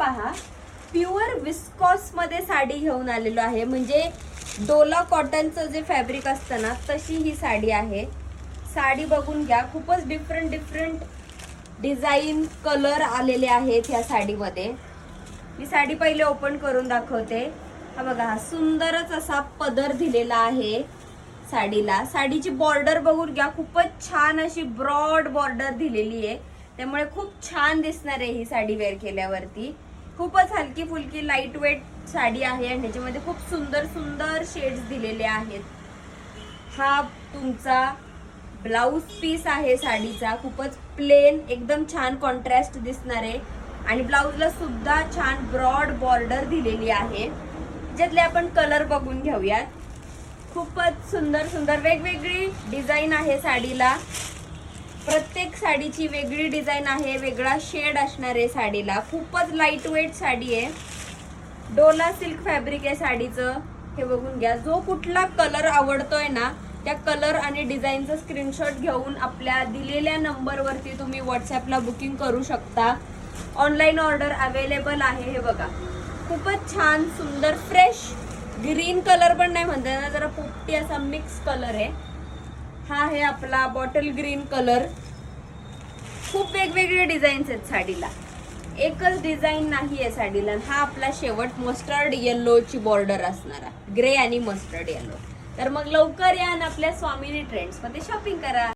पहा, pure viscous मध्ये साडी घेऊन आलेलो आहे. म्हणजे डोला कॉटनचं जे फॅब्रिक असतं ना तशी ही साडी आहे. साडी बघून घ्या, खूपच डिफरंट डिझाईन कलर आलेले आहेत ह्या साडीमध्ये. मी साडी पहिले ओपन करून दाखवते. हा बघा, हा सुंदरच असा पदर दिलेला आहे साडीला. साडीची बॉर्डर बघून घ्या, खूपच छान अशी ब्रॉड बॉर्डर दिलेली आहे. त्यामुळे खूप छान दिसणार आहे ही साडी वेअर केल्यावरती. खूपच हलकी फुलकी लाईट वेट साडी आहे आणि ह्याच्यामध्ये खूप सुंदर शेड्स दिलेले आहेत. हा तुमचा ब्लाउज पीस आहे साडीचा. खूपच प्लेन, एकदम छान कॉन्ट्रास्ट दिसणार आहे आणि ब्लाउजला सुद्धा छान ब्रॉड बॉर्डर दिलेली आहे. ज्यातले आपण कलर बघून घेऊयात. खूपच सुंदर वेगवेगळी डिझाईन आहे साडीला. प्रत्येक साडीची वेगळी डिझाईन आहे, वेगळा शेड असणार आहे साडीला. खूपच लाईट वेट साडी आहे. डोला सिल्क फॅब्रिक आहे साडीचं. हे बघून घ्या. जो कुठला कलर आवडतोय ना त्या कलर आणि डिझाईनचा स्क्रीनशॉट घेऊन आपल्या दिलेल्या नंबरवरती तुम्ही व्हॉट्सअपला बुकिंग करू शकता. ऑनलाईन ऑर्डर अवेलेबल आहे. हे बघा, खूपच छान सुंदर फ्रेश ग्रीन कलर पण नाही म्हणता ना, जरा पोपटी असा मिक्स कलर आहे. हा आहे आपला बॉटल ग्रीन कलर. खूप वेगवेगळे डिझाईन्स आहेत साडीला, एकच डिझाईन नाही आहे साडीला. हा आपला शेवट मस्टर्ड येल्लोची बॉर्डर असणारा, ग्रे आणि मस्टर्ड येल्लो. तर मग लवकर या आणि आपल्या स्वामिनी ट्रेंड्स मध्ये शॉपिंग करा.